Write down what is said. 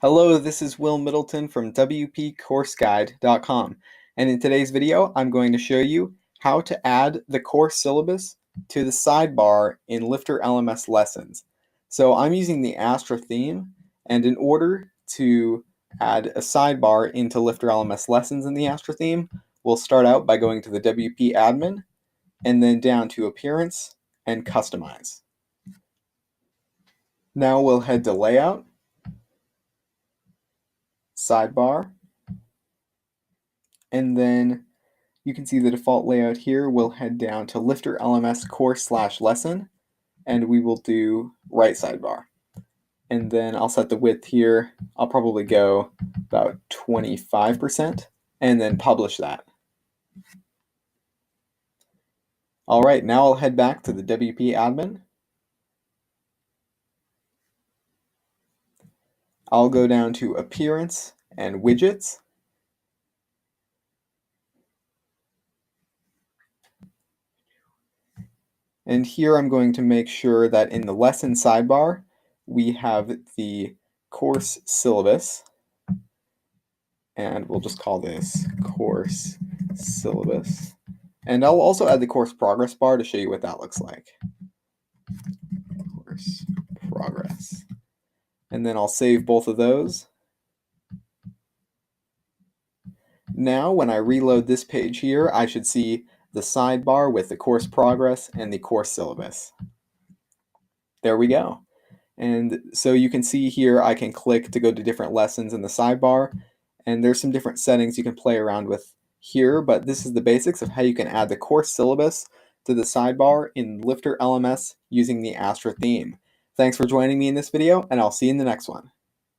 Hello, this is Will Middleton from WPCourseGuide.com, and in today's video I'm going to show you how to add the course syllabus to the sidebar in LifterLMS lessons. So I'm using the Astra theme, and in order to add a sidebar into LifterLMS lessons in the Astra theme, we'll start out by going to the WP admin and then down to Appearance and Customize. Now we'll head to Layout, Sidebar, and then you can see the default layout here. We'll head down to LifterLMS course/lesson, and we will do right sidebar. And then I'll set the width here. I'll probably go about 25%, and then publish that. All right, now I'll head back to the WP admin. I'll go down to Appearance and Widgets. And here I'm going to make sure that in the lesson sidebar, we have the course syllabus. And we'll just call this course syllabus. And I'll also add the course progress bar to show you what that looks like. Course progress. And then I'll save both of those. Now, when I reload this page here, I should see the sidebar with the course progress and the course syllabus. There we go. And so you can see here, I can click to go to different lessons in the sidebar, and there's some different settings you can play around with here, but this is the basics of how you can add the course syllabus to the sidebar in LifterLMS using the Astra theme. Thanks for joining me in this video, and I'll see you in the next one.